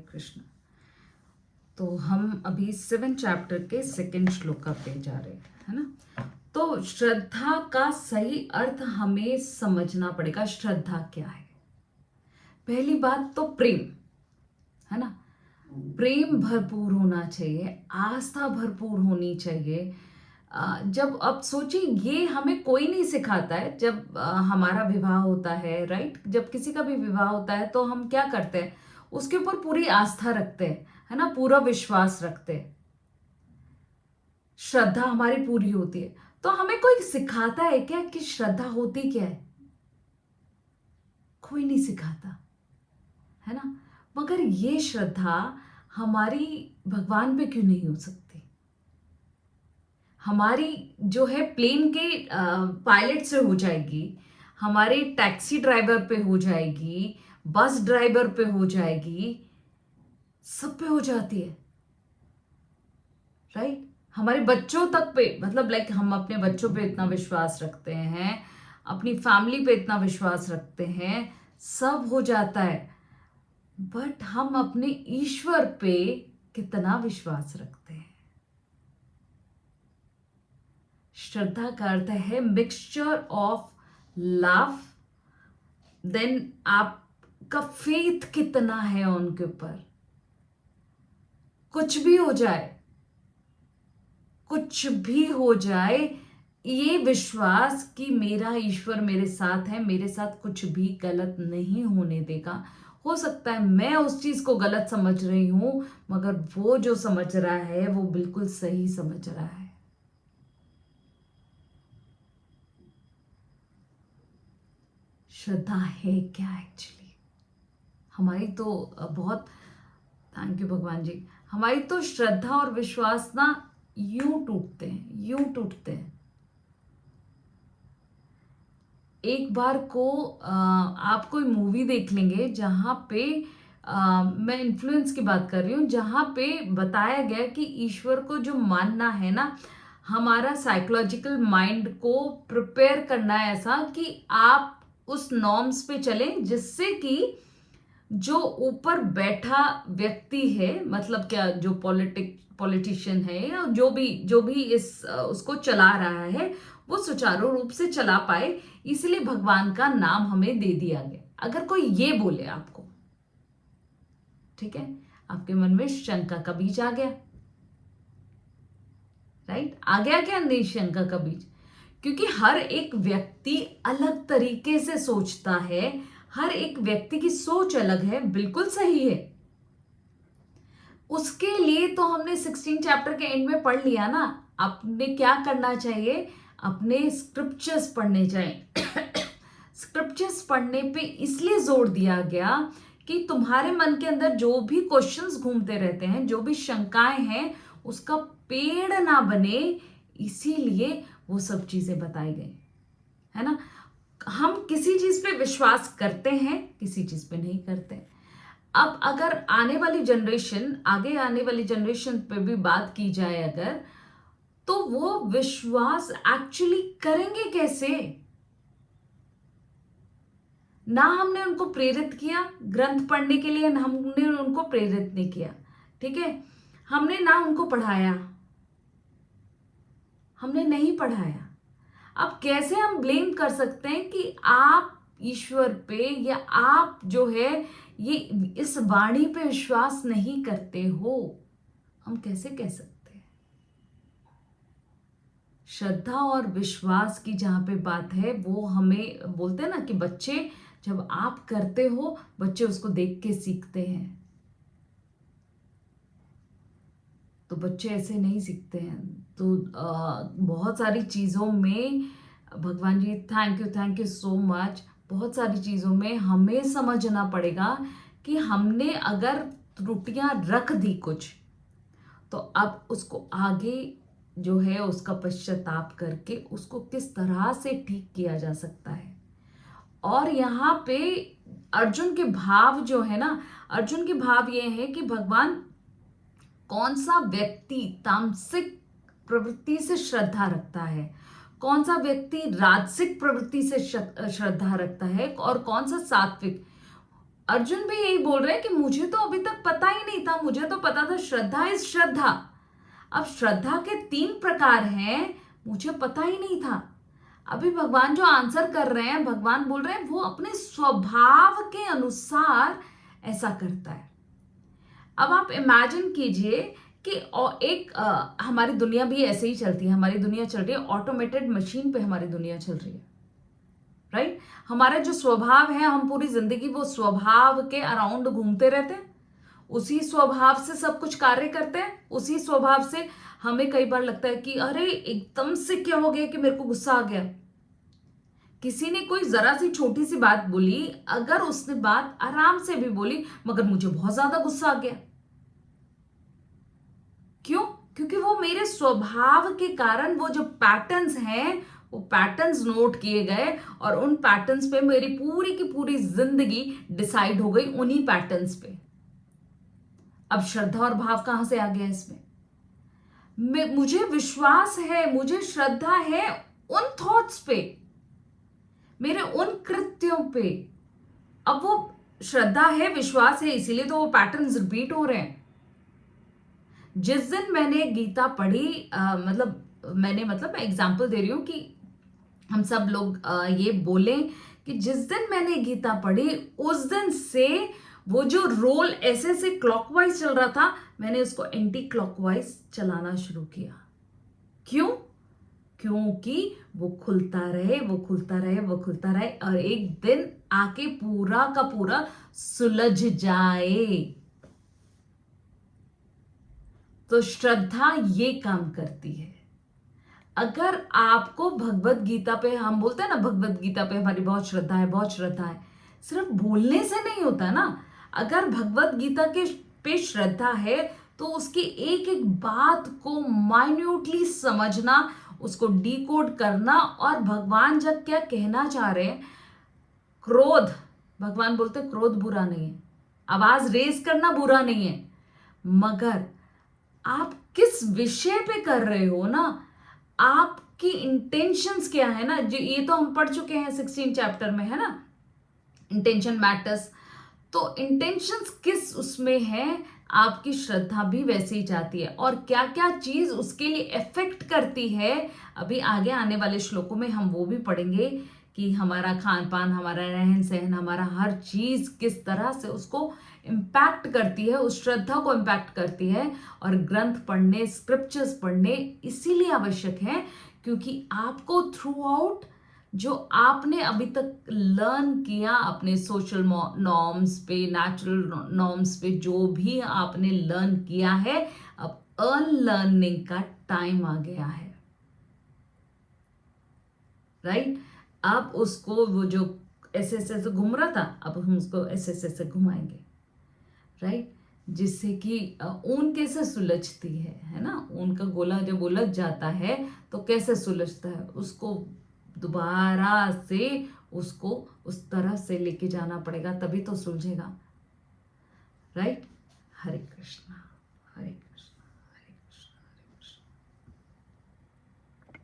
कृष्ण। तो हम अभी 7 चैप्टर के 2nd श्लोका पे जा रहे हैं, है ना। तो श्रद्धा का सही अर्थ हमें समझना पड़ेगा। श्रद्धा क्या है? पहली बात तो प्रेम, है ना। प्रेम भरपूर होना चाहिए, आस्था भरपूर होनी चाहिए। जब अब सोचिए, ये हमें कोई नहीं सिखाता है। जब हमारा विवाह होता है, राइट, जब किसी का भी विवाह होता है तो हम क्या करते हैं? उसके ऊपर पूरी आस्था रखते हैं, है ना, पूरा विश्वास रखते हैं, श्रद्धा हमारी पूरी होती है। तो हमें कोई सिखाता है क्या कि श्रद्धा होती क्या है? कोई नहीं सिखाता, है ना। मगर ये श्रद्धा हमारी भगवान पे क्यों नहीं हो सकती? हमारी जो है प्लेन के पायलट से हो जाएगी, हमारे टैक्सी ड्राइवर पे हो जाएगी, बस ड्राइवर पे हो जाएगी, सब पे हो जाती है, राइट। हमारे बच्चों तक पे, मतलब लाइक हम अपने बच्चों पे इतना विश्वास रखते हैं, अपनी फैमिली पे इतना विश्वास रखते हैं, सब हो जाता है। बट हम अपने ईश्वर पे कितना विश्वास रखते हैं? श्रद्धा का अर्थ है मिक्सचर ऑफ लव, देन आपका फेथ कितना है उनके ऊपर। कुछ भी हो जाए, कुछ भी हो जाए, ये विश्वास कि मेरा ईश्वर मेरे साथ है, मेरे साथ कुछ भी गलत नहीं होने देगा। हो सकता है मैं उस चीज को गलत समझ रही हूं, मगर वो जो समझ रहा है वो बिल्कुल सही समझ रहा है। श्रद्धा है क्या एक्चुअली? हमारी तो बहुत, थैंक यू भगवान जी, हमारी तो श्रद्धा और विश्वास ना यूं टूटते हैं, यूं टूटते हैं। एक बार को आप कोई मूवी देख लेंगे जहां पे मैं इन्फ्लुएंस की बात कर रही हूँ, जहां पे बताया गया कि ईश्वर को जो मानना है ना, हमारा साइकोलॉजिकल माइंड को प्रिपेयर करना है ऐसा कि आप उस नॉर्म्स पे चलें, जिससे कि जो ऊपर बैठा व्यक्ति है, मतलब क्या, जो पॉलिटिशियन है या जो भी उसको चला रहा है, वो सुचारू रूप से चला पाए। इसलिए भगवान का नाम हमें दे दिया गया। अगर कोई ये बोले आपको, ठीक है, आपके मन में शंका का बीज आ गया, राइट, आ गया क्या नहीं शंका का बीज? क्योंकि हर एक व्यक्ति अलग तरीके से सोचता है, हर एक व्यक्ति की सोच अलग है, बिल्कुल सही है। उसके लिए तो हमने 16 चैप्टर के एंड में पढ़ लिया ना। आपने क्या करना चाहिए? अपने स्क्रिप्चर्स पढ़ने चाहिए। स्क्रिप्चर्स पढ़ने पे इसलिए जोर दिया गया कि तुम्हारे मन के अंदर जो भी क्वेश्चंस घूमते रहते हैं, जो भी शंकाएं हैं, उसका पेड़ ना बने, इसीलिए वो सब चीजें बताई गई, है ना। हम किसी चीज पे विश्वास करते हैं, किसी चीज पे नहीं करते। अब अगर आने वाली जनरेशन, आगे आने वाली जनरेशन पे भी बात की जाए अगर, तो वो विश्वास एक्चुअली करेंगे कैसे? ना हमने उनको प्रेरित किया ग्रंथ पढ़ने के लिए, ना हमने उनको प्रेरित नहीं किया, ठीक है। हमने ना उनको पढ़ाया, हमने नहीं पढ़ाया। अब कैसे हम ब्लेम कर सकते हैं कि आप ईश्वर पे, या आप जो है ये इस वाणी पे विश्वास नहीं करते हो? हम कैसे कह सकते हैं? श्रद्धा और विश्वास की जहां पे बात है, वो हमें बोलते हैं ना कि बच्चे, जब आप करते हो, बच्चे उसको देख के सीखते हैं। तो बच्चे ऐसे नहीं सीखते हैं। तो बहुत सारी चीज़ों में, भगवान जी थैंक यू सो मच, बहुत सारी चीज़ों में हमें समझना पड़ेगा कि हमने अगर त्रुटियां रख दी कुछ, तो अब उसको आगे जो है उसका पश्चाताप करके उसको किस तरह से ठीक किया जा सकता है। और यहाँ पे अर्जुन के भाव जो है ना, अर्जुन के भाव ये है कि भगवान, कौन सा व्यक्ति तामसिक प्रवृत्ति से श्रद्धा रखता है, कौन सा व्यक्ति राजसिक प्रवृत्ति से श्रद्धा रखता है, और कौन सा सात्विक, अर्जुन भी यही बोल रहे हैं कि मुझे तो अभी तक पता ही नहीं था, मुझे तो पता था श्रद्धा इज श्रद्धा। अब श्रद्धा के 3 प्रकार हैं, मुझे पता ही नहीं था। अभी भगवान जो आंसर कर रहे हैं, भगवान बोल रहे हैं वो अपने स्वभाव के अनुसार ऐसा करता है। अब आप इमेजिन कीजिए कि हमारी दुनिया भी ऐसे ही चलती है। हमारी दुनिया चल रही है ऑटोमेटेड मशीन पे, हमारी दुनिया चल रही है, राइट। हमारा जो स्वभाव है, हम पूरी जिंदगी वो स्वभाव के अराउंड घूमते रहते हैं, उसी स्वभाव से सब कुछ कार्य करते हैं, उसी स्वभाव से हमें कई बार लगता है कि अरे एकदम से क्या हो गया कि मेरे को गुस्सा आ गया। किसी ने कोई जरा सी छोटी सी बात बोली, अगर उसने बात आराम से भी बोली मगर मुझे बहुत ज्यादा गुस्सा आ गया। क्यों? क्योंकि वो मेरे स्वभाव के कारण वो जो पैटर्न्स हैं वो पैटर्न्स नोट किए गए और उन पैटर्न्स पे मेरी पूरी की पूरी जिंदगी डिसाइड हो गई उन्हीं पैटर्न्स पे। अब श्रद्धा और भाव कहां से आ गया इसमें? मुझे विश्वास है, मुझे श्रद्धा है उन थॉट्स पे, मेरे उन कृत्यों पे। अब वो श्रद्धा है, विश्वास है, इसीलिए तो वो पैटर्न्स रिपीट हो रहे हैं। जिस दिन मैंने गीता पढ़ी, मैं एग्जांपल दे रही हूं कि हम सब लोग ये बोलें कि जिस दिन मैंने गीता पढ़ी उस दिन से वो जो रोल ऐसे क्लॉकवाइज चल रहा था, मैंने उसको एंटी क्लॉकवाइज चलाना शुरू किया। क्यों? क्योंकि वो खुलता रहे, वो खुलता रहे, वो खुलता रहे और एक दिन आके पूरा का पूरा सुलझ जाए। तो श्रद्धा ये काम करती है। अगर आपको भगवत गीता पे, हम बोलते हैं ना भगवत गीता पे हमारी बहुत श्रद्धा है, बहुत श्रद्धा है, सिर्फ बोलने से नहीं होता ना। अगर भगवत गीता के पे श्रद्धा है तो उसकी एक एक बात को माइन्यूटली समझना, उसको डिकोड करना, और भगवान जब क्या कहना चाह रहे हैं। क्रोध, भगवान बोलते क्रोध बुरा नहीं है, आवाज रेज करना बुरा नहीं है, मगर आप किस विषय पे कर रहे हो ना, आपकी इंटेंशंस क्या है ना, जो ये तो हम पढ़ चुके हैं 16 चैप्टर में, है ना, इंटेंशन मैटर्स। तो इंटेंशंस किस उसमें है, आपकी श्रद्धा भी वैसे ही जाती है। और क्या क्या चीज उसके लिए इफेक्ट करती है, अभी आगे आने वाले श्लोकों में हम वो भी पढ़ेंगे कि हमारा खान पान, हमारा रहन सहन, हमारा हर चीज किस तरह से उसको इम्पैक्ट करती है, उस श्रद्धा को इम्पैक्ट करती है। और ग्रंथ पढ़ने, स्क्रिप्चर्स पढ़ने इसीलिए आवश्यक है क्योंकि आपको थ्रू आउट जो आपने अभी तक लर्न किया अपने सोशल नॉर्म्स पे, नेचुरल नॉर्म्स पे, जो भी आपने लर्न किया है, अब अनलर्निंग का टाइम आ गया है, राइट। अब उसको वो जो ऐसे ऐसे घूम रहा था, अब हम उसको ऐसे ऐसे घुमाएंगे, राइट, जिससे कि ऊन कैसे सुलझती है ना, ऊन का गोला जब उलझ जाता है तो कैसे सुलझता है, उसको दोबारा से उसको उस तरह से लेके जाना पड़ेगा, तभी तो सुलझेगा, राइट। हरे कृष्णा।